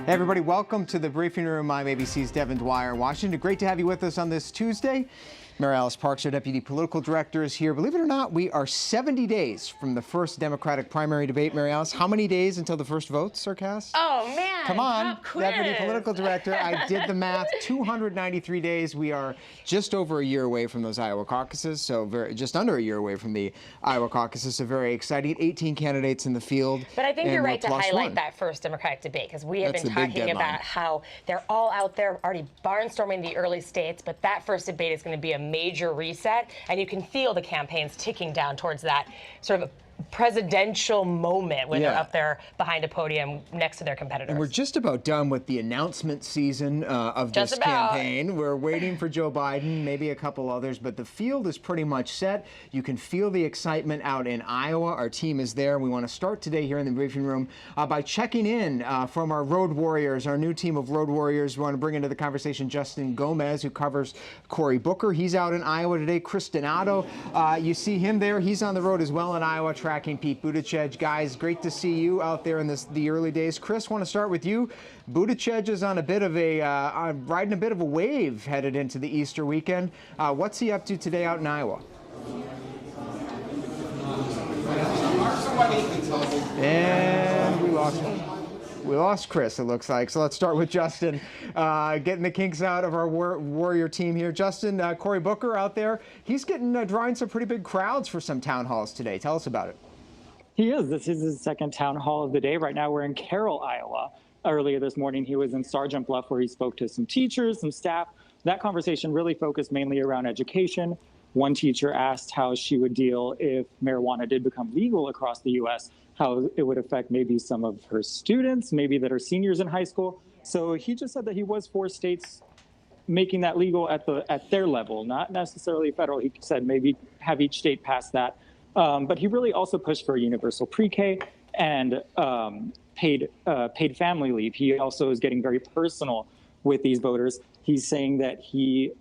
Hey everybody, welcome to the briefing room. I'm ABC's Devin Dwyer in Washington. Great to have you with us on this Tuesday. Mary Alice Parks, our deputy political director, is here. Believe it or not, we are 70 days from the first Democratic primary debate. Mary Alice, how many days until the first votes are cast? Oh, man. Come on, Pop quiz. deputy political director. I did the math. 293 days. We are just over a year away from those Iowa caucuses, so just under a year away from the Iowa caucuses. So very exciting. 18 candidates in the field. But I think you're right to highlight that first Democratic debate, because we have been talking about how they're all out there already barnstorming the early states, but that first debate is going to be a major reset, and you can feel the campaigns ticking down towards that sort of presidential moment when they're up there behind a podium next to their competitors. And we're just about done with the announcement season of this campaign. We're waiting for Joe Biden, maybe a couple others, but the field is pretty much set. You can feel the excitement out in Iowa. Our team is there. We want to start today here in the briefing room by checking in from our Road Warriors, our new team of Road Warriors. We want to bring into the conversation Justin Gomez, who covers Cory Booker. He's out in Iowa today. Chris Donato, you see him there. He's on the road as well in Iowa, tracking Pete Budaj. Guys, great to see you out there in the early days. Chris, want to start with you. Budaj is on a bit of a riding a bit of a wave headed into the Easter weekend. What's he up to today out in Iowa? And we lost Chris, it looks like. So let's start with Justin, getting the kinks out of our Warrior team here. Justin, Cory Booker out there, he's drawing some pretty big crowds for some town halls today. Tell us about it. He is. This is his second town hall of the day. Right now we're in Carroll, Iowa. Earlier this morning he was in Sergeant Bluff, where he spoke to some teachers, some staff. That conversation really focused mainly around education. One teacher asked how she would deal if marijuana did become legal across the U.S., how it would affect maybe some of her students, maybe that are seniors in high school. So he just said that he was for states making that legal at their level, not necessarily federal. He said maybe have each state pass that. But he really also pushed for universal pre-K and paid family leave. He also is getting very personal with these voters. He's saying that he's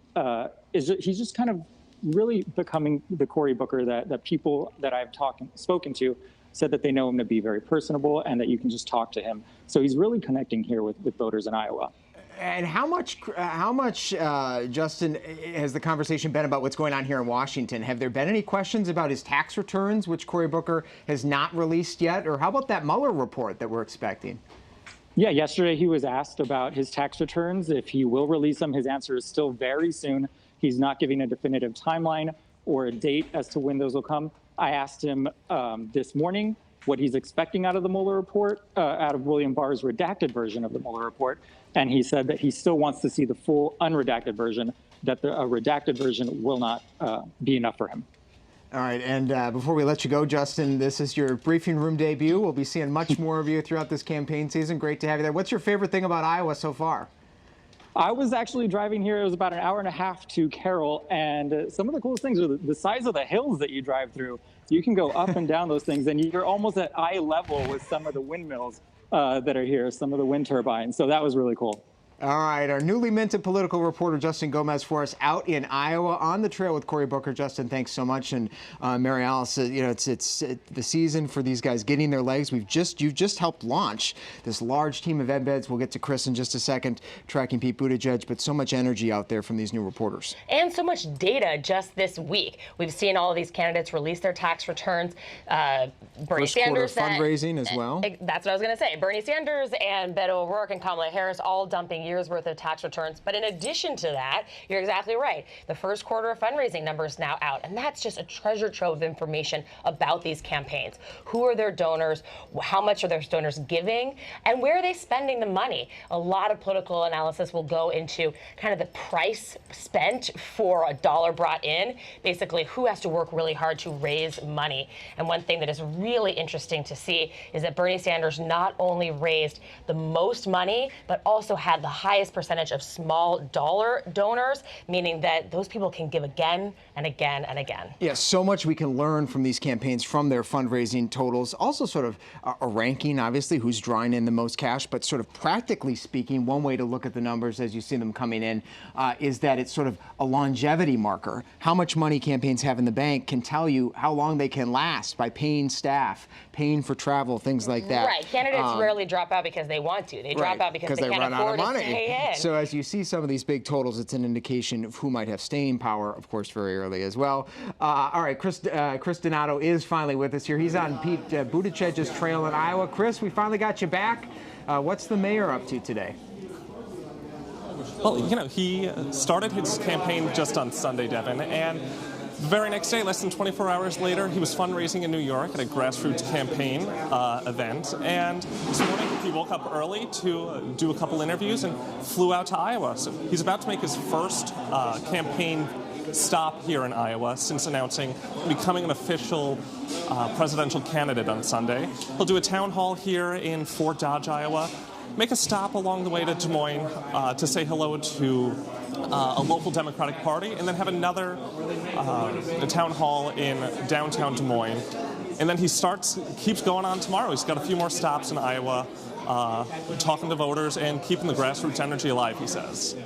just kind of really becoming the Cory Booker that people that I've spoken to said that they know him to be very personable and that you can just talk to him. So he's really connecting here with voters in Iowa. And how much, Justin, has the conversation been about what's going on here in Washington? Have there been any questions about his tax returns, which Cory Booker has not released yet? Or how about that Mueller report that we're expecting? Yeah, yesterday he was asked about his tax returns, if he will release them. His answer is still very soon. He's not giving a definitive timeline or a date as to when those will come. I asked him this morning what he's expecting out of the Mueller report, out of William Barr's redacted version of the Mueller report. And he said that he still wants to see the full unredacted version, that a redacted version will not be enough for him. All right, and before we let you go, Justin, this is your briefing room debut. We'll be seeing much more of you throughout this campaign season. Great to have you there. What's your favorite thing about Iowa so far? I was actually driving here. It was about an hour and a half to Carroll, and some of the coolest things are the size of the hills that you drive through. You can go up and down those things, and you're almost at eye level with some of the windmills that are here, some of the wind turbines. So that was really cool. All right, our newly minted political reporter Justin Gomez for us out in Iowa on the trail with Cory Booker. Justin, thanks so much. And Mary Alice, it's the season for these guys getting their legs. You've just helped launch this large team of embeds. We'll get to Chris in just a second, tracking Pete Budaj, but so much energy out there from these new reporters. And so much data just this week. We've seen all of these candidates release their tax returns. Bernie Sanders, fundraising as well. That's what I was going to say. Bernie Sanders and Beto O'Rourke and Kamala Harris all dumping years worth of tax returns. But in addition to that, you're exactly right. The first quarter of fundraising numbers now out. And that's just a treasure trove of information about these campaigns. Who are their donors? How much are their donors giving? And where are they spending the money? A lot of political analysis will go into kind of the price spent for a dollar brought in. Basically, who has to work really hard to raise money. And one thing that is really interesting to see is that Bernie Sanders not only raised the most money, but also had the highest percentage of small dollar donors, meaning that those people can give again and again and again. Yeah, so much we can learn from these campaigns, from their fundraising totals. Also sort of a ranking, obviously, who's drawing in the most cash, but sort of practically speaking, one way to look at the numbers as you see them coming in is that it's sort of a longevity marker. How much money campaigns have in the bank can tell you how long they can last by paying staff, paying for travel, things like that. Right. Candidates rarely drop out because they want to. They drop out because they can't afford to stay in. So as you see some of these big totals, it's an indication of who might have staying power, of course, very early as well. All right, Chris Donato is finally with us here. He's on Pete Buttigieg's trail in Iowa. Chris, we finally got you back. What's the mayor up to today? Well, you know, he started his campaign just on Sunday, Devin, and the very next day, less than 24 hours later, he was fundraising in New York at a grassroots campaign event. And this morning, he woke up early to do a couple interviews and flew out to Iowa. So he's about to make his first campaign stop here in Iowa since announcing becoming an official presidential candidate on Sunday. He'll do a town hall here in Fort Dodge, Iowa, make a stop along the way to Des Moines to say hello to a local Democratic Party, and then have another town hall in downtown Des Moines. And then he keeps going on tomorrow. He's got a few more stops in Iowa, talking to voters and keeping the grassroots energy alive, he says.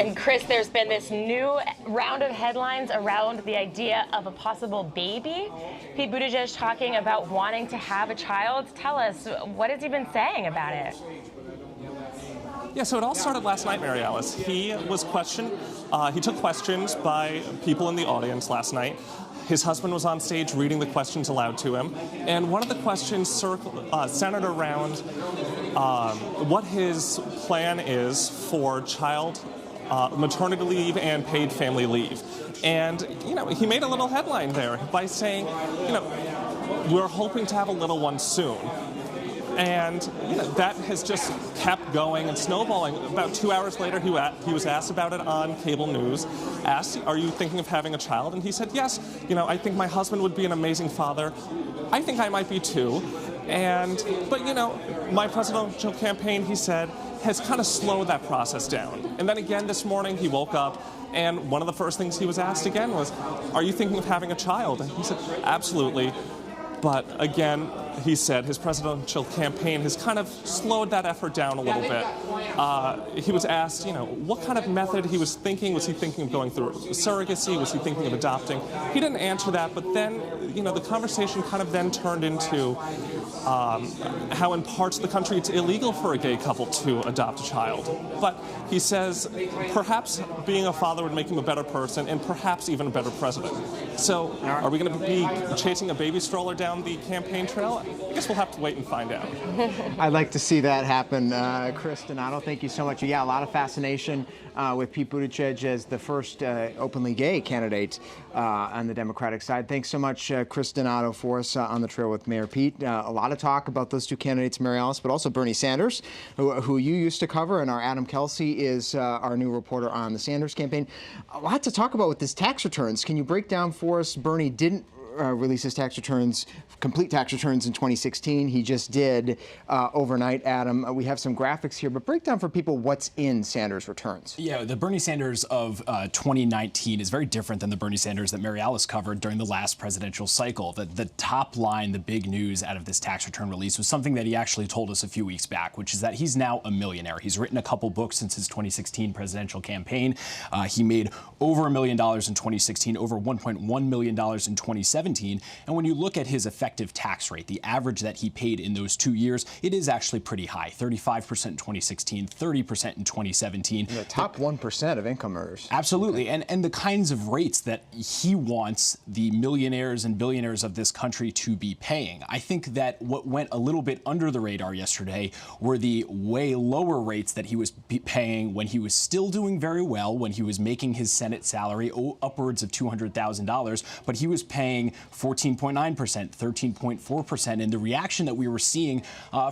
And Chris, there's been this new round of headlines around the idea of a possible baby. Pete Buttigieg talking about wanting to have a child. Tell us, what has he been saying about it? Yeah, so it all started last night, Mary Alice. He was questioned. He took questions by people in the audience last night. His husband was on stage reading the questions aloud to him. And one of the questions centered around what his plan is for maternity leave and paid family leave. And, you know, he made a little headline there by saying, you know, we're hoping to have a little one soon. And you know, that has just kept going and snowballing. About 2 hours later, he was asked about it on cable news, asked, are you thinking of having a child? And he said, yes, you know, I think my husband would be an amazing father. I think I might be too. But you know, my presidential campaign, he said, has kind of slowed that process down. And then again this morning, he woke up, and one of the first things he was asked again was, are you thinking of having a child? And he said, absolutely. But again, he said his presidential campaign has kind of slowed that effort down a little bit. He was asked, you know, what kind of method he was thinking. Was he thinking of going through surrogacy? Was he thinking of adopting? He didn't answer that, but then, you know, the conversation kind of then turned into how in parts of the country it's illegal for a gay couple to adopt a child. But he says perhaps being a father would make him a better person and perhaps even a better president. So are we going to be chasing a baby stroller down the campaign trail? I guess we'll have to wait and find out. I'd like to see that happen. Chris Donato, thank you so much. Yeah, a lot of fascination with Pete Buttigieg as the first openly gay candidate on the Democratic side. Thanks so much, Chris Donato, for us on the trail with Mayor Pete. A lot of talk about those two candidates, Mary Alice, but also Bernie Sanders, who you used to cover, and our Adam Kelsey is our new reporter on the Sanders campaign. A lot to talk about with his tax returns. Can you break down for us? Bernie didn't release his tax returns, complete tax returns in 2016. He just did overnight, Adam. We have some graphics here, but break down for people what's in Sanders' returns. Yeah, the Bernie Sanders of 2019 is very different than the Bernie Sanders that Mary Alice covered during the last presidential cycle. The top line, the big news out of this tax return release was something that he actually told us a few weeks back, which is that he's now a millionaire. He's written a couple books since his 2016 presidential campaign. He made over $1 million in 2016, over $1.1 million in 2017. And when you look at his effective tax rate, the average that he paid in those 2 years, it is actually pretty high, 35% in 2016, 30% in 2017. The top 1% of income earners. Absolutely. And the kinds of rates that he wants the millionaires and billionaires of this country to be paying. I think that what went a little bit under the radar yesterday were the way lower rates that he was paying when he was still doing very well, when he was making his Senate salary upwards of $200,000, but he was paying getting 14.9%, 13.4%. And the reaction that we were seeing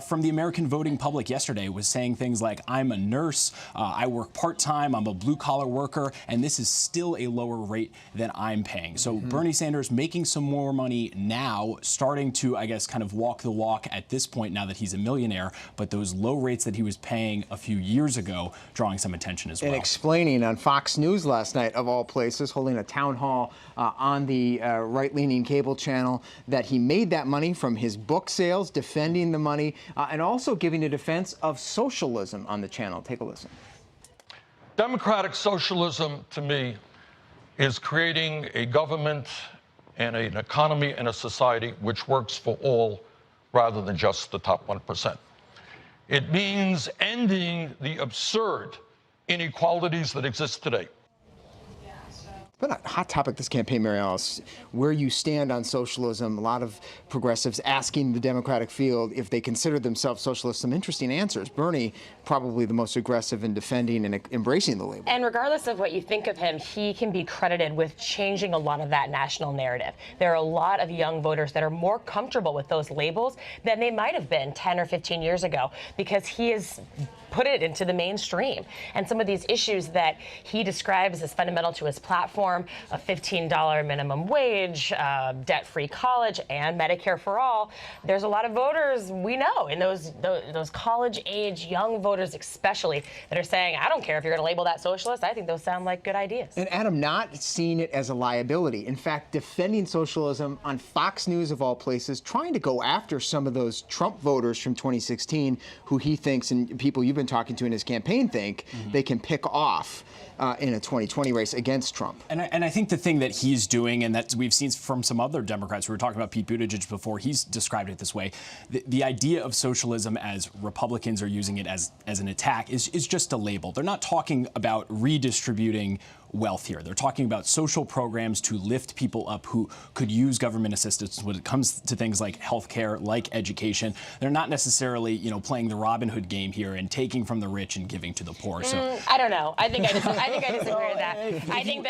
from the American voting public yesterday was saying things like, I'm a nurse, I work part-time, I'm a blue-collar worker, and this is still a lower rate than I'm paying. So Bernie Sanders making some more money now, starting to, I guess, kind of walk the walk at this point now that he's a millionaire, but those low rates that he was paying a few years ago drawing some attention as well. And explaining on Fox News last night, of all places, holding a town hall on the right-leaning cable channel, that he made that money from his book sales, defending the money, and also giving a defense of socialism on the channel. Take a listen. Democratic socialism, to me, is creating a government and an economy and a society which works for all rather than just the top 1%. It means ending the absurd inequalities that exist today. It's been a hot topic this campaign, Mary Alice, where you stand on socialism. A lot of progressives asking the Democratic field if they consider themselves socialists. Some interesting answers. Bernie, probably the most aggressive in defending and embracing the label. And regardless of what you think of him, he can be credited with changing a lot of that national narrative. There are a lot of young voters that are more comfortable with those labels than they might have been 10 or 15 years ago, because he has put it into the mainstream. And some of these issues that he describes as fundamental to his platform, a $15 minimum wage, debt-free college, and Medicare for all, there's a lot of voters we know, in those college-age young voters especially, that are saying, I don't care if you're going to label that socialist. I think those sound like good ideas. And Adam, not seeing it as a liability. In fact, defending socialism on Fox News, of all places, trying to go after some of those Trump voters from 2016 who he thinks, and people you've been talking to in his campaign think, they can pick off in a 2020 race against Trump. And I think the thing that he's doing, and that we've seen from some other Democrats, we were talking about Pete Buttigieg before, he's described it this way. The idea of socialism, as Republicans are using it as an attack, is just a label. They're not talking about redistributing wealth here. They're talking about social programs to lift people up who could use government assistance when it comes to things like healthcare, like education. They're not necessarily, playing the Robin Hood game here and taking from the rich and giving to the poor. So I don't know. I think I disagree with that. I think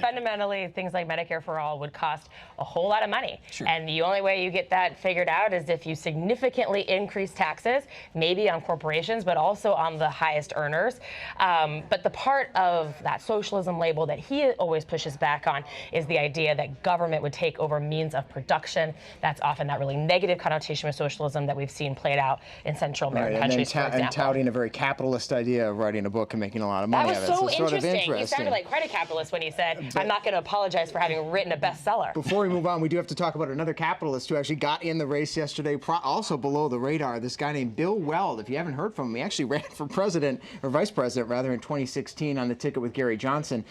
fundamentally things like Medicare for all would cost a whole lot of money. Sure. And the only way you get that figured out is if you significantly increase taxes, maybe on corporations, but also on the highest earners. But the part of that socialism label that he always pushes back on is the idea that government would take over means of production. That's often that really negative connotation with socialism that we've seen played out in Central American countries, for example. And touting a very capitalist idea of writing a book and making a lot of money out of it. That was so interesting. He sounded like quite a capitalist when he said, I'm not going to apologize for having written a bestseller. Before we move on, we do have to talk about another capitalist who actually got in the race yesterday, also below the radar, this guy named Bill Weld. If you haven't heard from him, he actually ran for president, or vice president, rather, in 2016 on the ticket with Gary Johnson.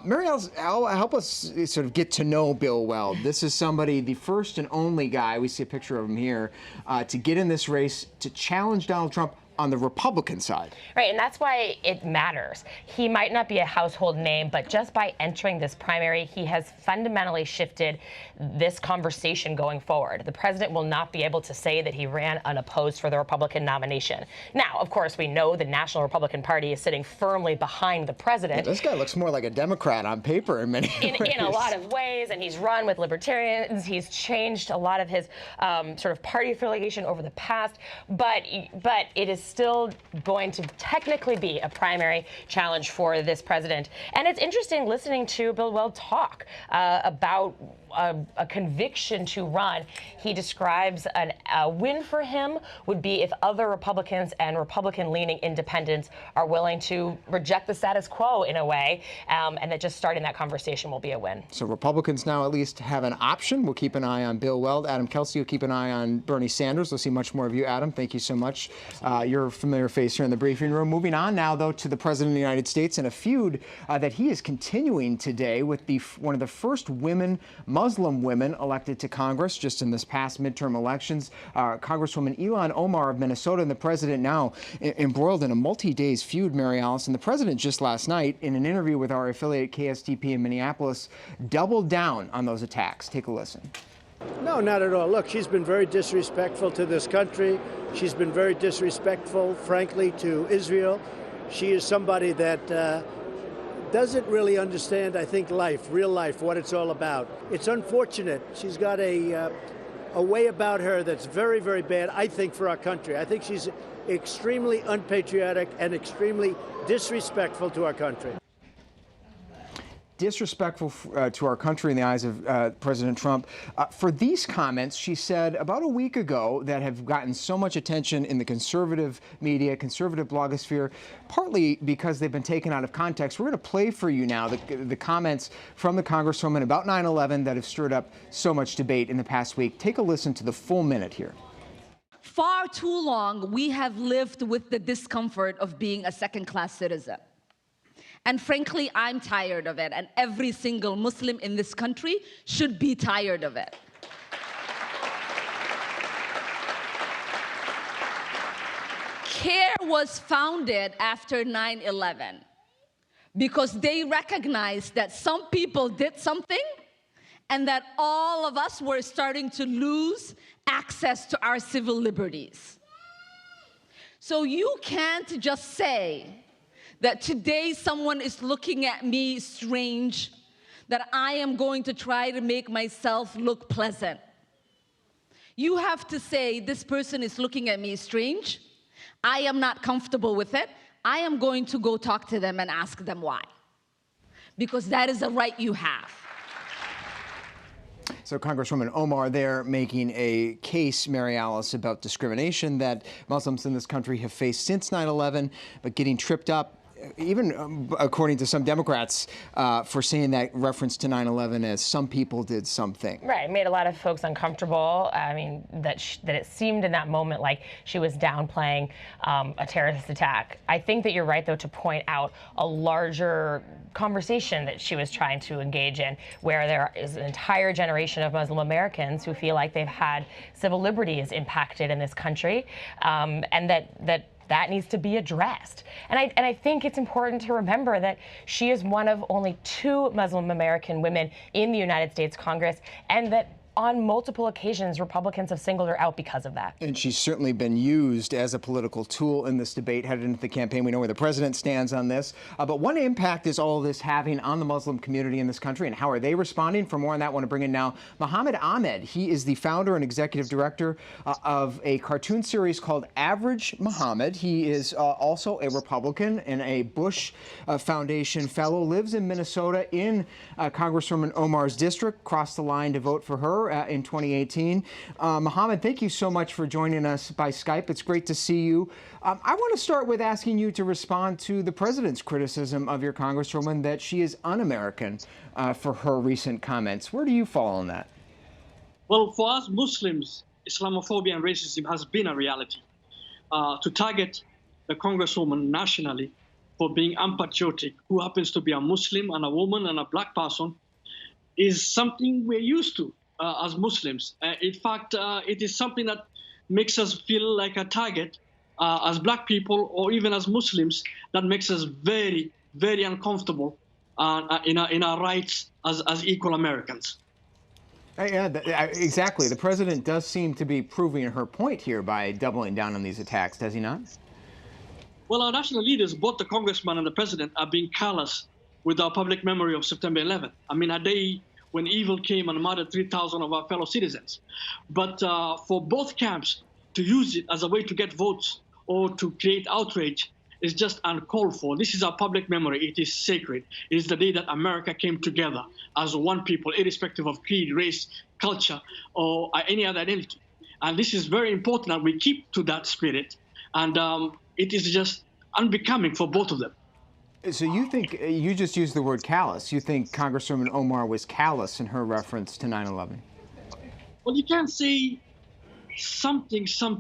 Mary Alice, help us sort of get to know Bill Weld. This is somebody, the first and only guy, we see a picture of him here, to get in this race to challenge Donald Trump on the Republican side. Right, and that's why it matters. He might not be a household name, but just by entering this primary, he has fundamentally shifted this conversation going forward. The president will not be able to say that he ran unopposed for the Republican nomination. Now, of course, we know the National Republican Party is sitting firmly behind the president. Yeah, this guy looks more like a Democrat on paper in many ways. In a lot of ways, and he's run with libertarians. He's changed a lot of his sort of party affiliation over the past, but it is still going to technically be a primary challenge for this president. And it's interesting listening to Bill Weld talk about a conviction to run. He describes a win for him would be if other Republicans and Republican-leaning independents are willing to reject the status quo in a way, and that just starting that conversation will be a win. So Republicans now at least have an option. We'll keep an eye on Bill Weld. Adam Kelsey will keep an eye on Bernie Sanders. We'll see much more of you, Adam. Thank you so much. You're a familiar face here in the briefing room. Moving on now, though, to the President of the United States and a feud that he is continuing today with one of the first Muslim women elected to Congress just in this past midterm elections, Congresswoman Ilhan Omar of Minnesota, and the president now embroiled in a multi-days feud, Mary Alice. And the president just last night, in an interview with our affiliate KSTP in Minneapolis, doubled down on those attacks. Take a listen. No, not at all. Look, she's been very disrespectful to this country. She's been very disrespectful, frankly, to Israel. She is somebody that doesn't really understand, I think, life, real life, what it's all about. It's unfortunate. She's got a way about her that's very, very bad, I think, for our country. I think she's extremely unpatriotic and extremely disrespectful to our country. Disrespectful to our country in the eyes of President Trump. For these comments, she said about a week ago, that have gotten so much attention in the conservative media, conservative blogosphere, partly because they've been taken out of context. We're going to play for you now the comments from the Congresswoman about 9/11 that have stirred up so much debate in the past week. Take a listen to the full minute here. Far too long, we have lived with the discomfort of being a second-class citizen. And frankly, I'm tired of it, and every single Muslim in this country should be tired of it. CARE was founded after 9/11 because they recognized that some people did something and that all of us were starting to lose access to our civil liberties. So you can't just say that today someone is looking at me strange, that I am going to try to make myself look pleasant. You have to say, this person is looking at me strange, I am not comfortable with it, I am going to go talk to them and ask them why. Because that is a right you have. So Congresswoman Omar there making a case, Mary Alice, about discrimination that Muslims in this country have faced since 9/11, but getting tripped up, even according to some Democrats, for saying that reference to 9/11 as some people did something. Right, made a lot of folks uncomfortable. I mean, that it seemed in that moment like she was downplaying a terrorist attack. I think that you're right, though, to point out a larger conversation that she was trying to engage in, where there is an entire generation of Muslim Americans who feel like they've had civil liberties impacted in this country, and that needs to be addressed. And I think it's important to remember that she is one of only 2 Muslim American women in the United States Congress, and that on multiple occasions, Republicans have singled her out because of that. And she's certainly been used as a political tool in this debate headed into the campaign. We know where the president stands on this. But what impact is all this having on the Muslim community in this country, and how are they responding? For more on that, I want to bring in now Mohammed Ahmed. He is the founder and executive director of a cartoon series called Average Muhammad. He is also a Republican and a Bush Foundation fellow, lives in Minnesota in Congresswoman Omar's district, crossed the line to vote for her in 2018. Mohammed, thank you so much for joining us by Skype. It's great to see you. I want to start with asking you to respond to the president's criticism of your Congresswoman that she is un-American for her recent comments. Where do you fall on that? Well, for us Muslims, Islamophobia and racism has been a reality. To target the Congresswoman nationally for being unpatriotic, who happens to be a Muslim and a woman and a black person, is something we're used to as Muslims. In fact, it is something that makes us feel like a target as black people, or even as Muslims, that makes us very, very uncomfortable in our rights as equal Americans. Yeah, exactly. The president does seem to be proving her point here by doubling down on these attacks, does he not? Well, our national leaders, both the congressman and the president, are being callous with our public memory of September 11th. I mean, a day when evil came and murdered 3,000 of our fellow citizens. But for both camps to use it as a way to get votes or to create outrage is just uncalled for. This is our public memory. It is sacred. It is the day that America came together as one people, irrespective of creed, race, culture, or any other identity. And this is very important that we keep to that spirit. And it is just unbecoming for both of them. So you think, you just used the word callous, you think Congresswoman Omar was callous in her reference to 9/11? Well, you can't say some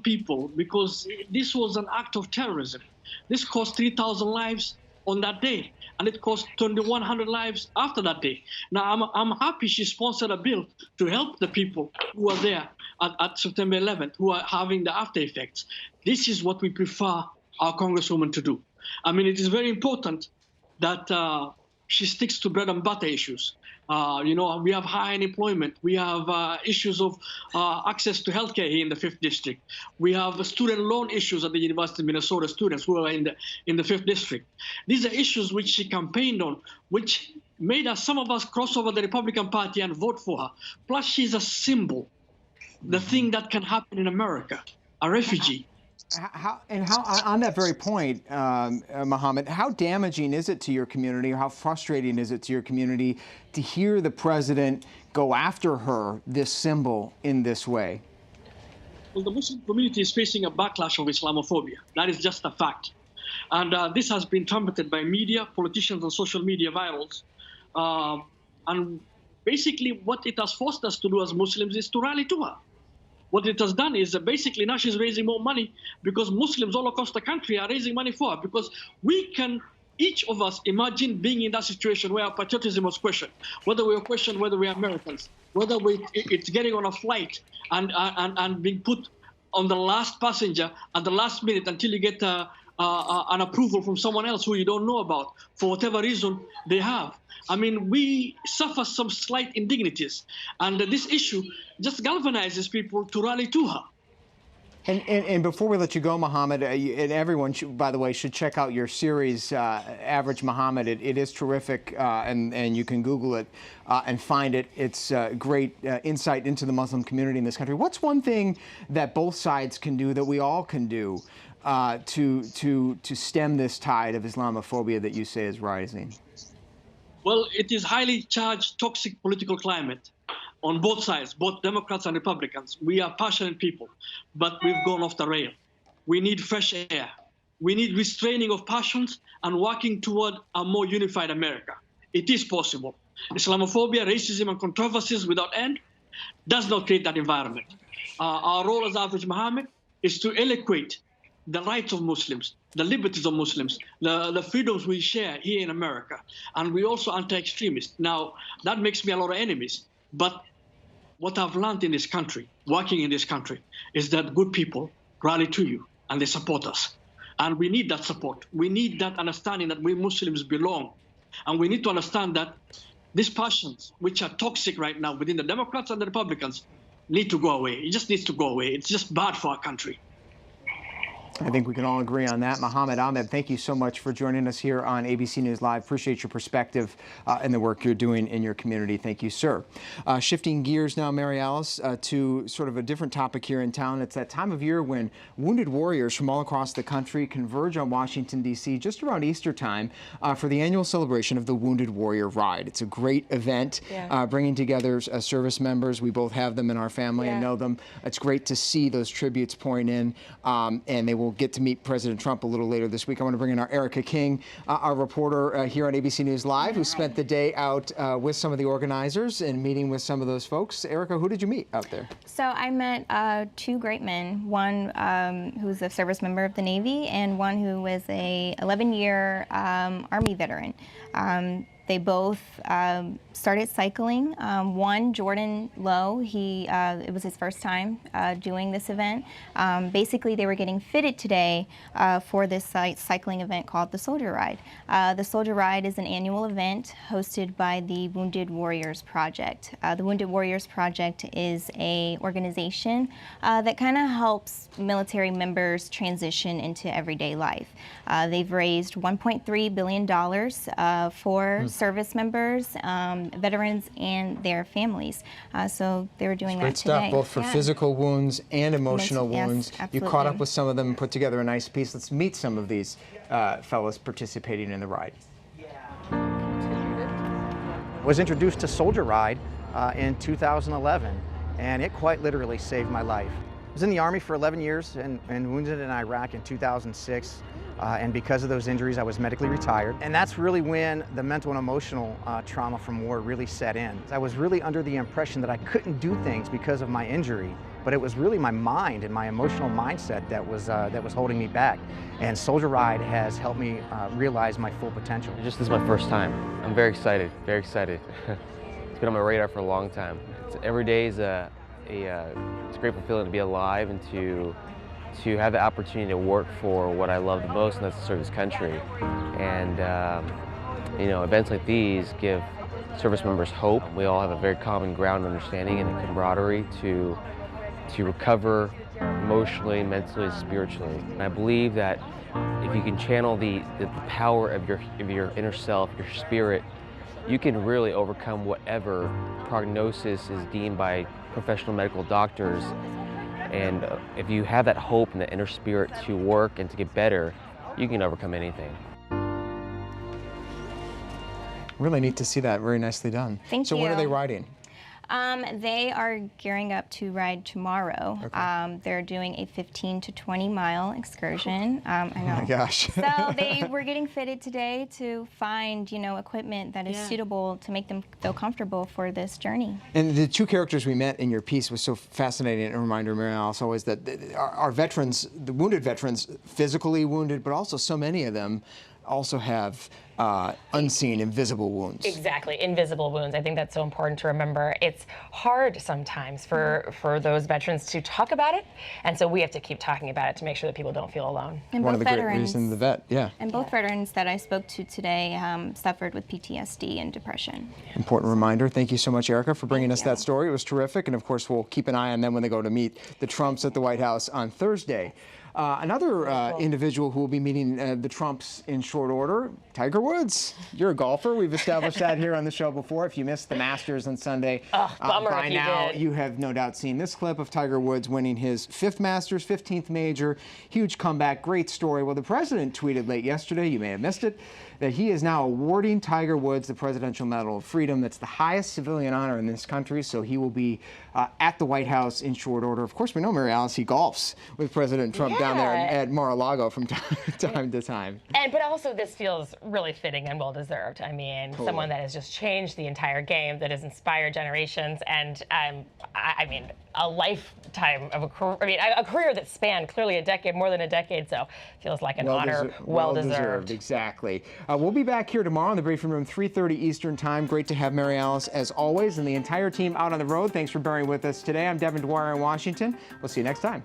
people, because this was an act of terrorism. This cost 3,000 lives on that day, and it cost 2,100 lives after that day. Now, I'm happy she sponsored a bill to help the people who are there at September 11th, who are having the after effects. This is what we prefer our Congresswoman to do. I mean, it is very important that she sticks to bread and butter issues. We have high unemployment. We have issues of access to healthcare here in the 5th District. We have student loan issues at the University of Minnesota, students who are in the 5th District. These are issues which she campaigned on, which made some of us cross over the Republican Party and vote for her. Plus, she's a symbol, the thing that can happen in America, a refugee. How on that very point, Mohammed, how damaging is it to your community, or how frustrating is it to your community to hear the president go after her, this symbol, in this way? Well, the Muslim community is facing a backlash of Islamophobia. That is just a fact. And this has been trumpeted by media, politicians, and social media virals. And basically what it has forced us to do as Muslims is to rally to her. What it has done is basically now she's raising more money because Muslims all across the country are raising money for her, because we can, each of us, imagine being in that situation where our patriotism was questioned, whether we are questioned whether we are Americans, whether it's getting on a flight and being put on the last passenger at the last minute until you get an approval from someone else who you don't know about for whatever reason they have. I mean, we suffer some slight indignities, and this issue just galvanizes people to rally to her. And before we let you go, Mohammed, and everyone, by the way, should check out your series, Average Mohammed. It is terrific, and you can Google it and find it. It's great insight into the Muslim community in this country. What's one thing that both sides can do, that we all can do, to stem this tide of Islamophobia that you say is rising? Well, it is highly charged, toxic political climate on both sides, both Democrats and Republicans. We are passionate people, but we've gone off the rail. We need fresh air. We need restraining of passions and working toward a more unified America. It is possible. Islamophobia, racism, and controversies without end does not create that environment. Our role as Average Mohammed is to eloquate the rights of Muslims, the liberties of Muslims, the freedoms we share here in America. And we're also anti-extremists. Now, that makes me a lot of enemies. But what I've learned in this country, working in this country, is that good people rally to you and they support us. And we need that support. We need that understanding that we Muslims belong. And we need to understand that these passions, which are toxic right now within the Democrats and the Republicans, need to go away. It just needs to go away. It's just bad for our country. I think we can all agree on that. Mohammed Ahmed, thank you so much for joining us here on ABC News Live. Appreciate your perspective and the work you're doing in your community. Thank you, sir. Shifting gears now, Mary Alice, to sort of a different topic here in town. It's that time of year when wounded warriors from all across the country converge on Washington, D.C. just around Easter time for the annual celebration of the Wounded Warrior Ride. It's a great event, bringing together service members. We both have them in our family and know them. It's great to see those tributes pouring in, and they will get to meet President Trump a little later this week. I want to bring in our Erica King, our reporter here on ABC News Live, who spent the day out with some of the organizers and meeting with some of those folks. Erica, who did you meet out there? So I met two great men, one who's a service member of the Navy and one who was a 11-year Army veteran. They both started cycling. One, Jordan Lowe, it was his first time doing this event. Basically, they were getting fitted today for this cycling event called the Soldier Ride. The Soldier Ride is an annual event hosted by the Wounded Warriors Project. The Wounded Warriors Project is an organization that kind of helps military members transition into everyday life. They've raised $1.3 billion for service members, veterans, and their families. So they were doing that today. Great stuff, both for physical wounds and emotional wounds. Absolutely. You caught up with some of them and put together a nice piece. Let's meet some of these fellows participating in the ride. Was introduced to Soldier Ride in 2011, and it quite literally saved my life. I was in the Army for 11 years and wounded in Iraq in 2006. And because of those injuries, I was medically retired. And that's really when the mental and emotional trauma from war really set in. I was really under the impression that I couldn't do things because of my injury, but it was really my mind and my emotional mindset that was holding me back. And Soldier Ride has helped me realize my full potential. This is my first time. I'm very excited, very excited. It's been on my radar for a long time. Every day is it's a grateful feeling to be alive and to have the opportunity to work for what I love the most, and that's to serve this country. And events like these give service members hope. We all have a very common ground understanding and a camaraderie to recover emotionally, mentally, spiritually. And I believe that if you can channel the power of your inner self, your spirit, you can really overcome whatever prognosis is deemed by professional medical doctors. And if you have that hope and the inner spirit to work and to get better, you can overcome anything. Really neat to see that. Very nicely done. Thank you. So when are they riding? They are gearing up to ride tomorrow. Okay. They're doing a 15 to 20 mile excursion. I know. Oh my gosh. So they were getting fitted today to find, equipment that is suitable to make them feel comfortable for this journey. And the two characters we met in your piece was so fascinating. And a reminder, Mary Alice, always that our veterans, the wounded veterans, physically wounded, but also so many of them also have unseen, invisible wounds. Exactly, invisible wounds. I think that's so important to remember. It's hard sometimes for those veterans to talk about it, and so we have to keep talking about it to make sure that people don't feel alone. And one of the veterans, great reasons, the vet, And both veterans that I spoke to today suffered with PTSD and depression. Important reminder. Thank you so much, Erica, for bringing us that story. It was terrific, and of course, we'll keep an eye on them when they go to meet the Trumps at the White House on Thursday. Another individual who will be meeting the Trumps in short order, Tiger Woods. You're a golfer. We've established that here on the show before. If you missed the Masters on Sunday, bummer by if you now did. you have no doubt seen this clip of Tiger Woods winning his 5th Masters, 15th major. Huge comeback, great story. Well, the president tweeted late yesterday, you may have missed it, that he is now awarding Tiger Woods the Presidential Medal of Freedom. That's the highest civilian honor in this country, so he will be at the White House in short order. Of course, we know, Mary Alice, he golfs with President Trump down there at Mar-a-Lago from time to time. But also this feels really fitting and well-deserved. I mean, someone that has just changed the entire game, that has inspired generations, and I mean, a lifetime of a career, a career that spanned clearly a decade, more than a decade, so feels like an honor well-deserved. Exactly. We'll be back here tomorrow in the briefing room, 3:30 Eastern Time. Great to have Mary Alice, as always, and the entire team out on the road. Thanks for bearing with us today. I'm Devin Dwyer in Washington. We'll see you next time.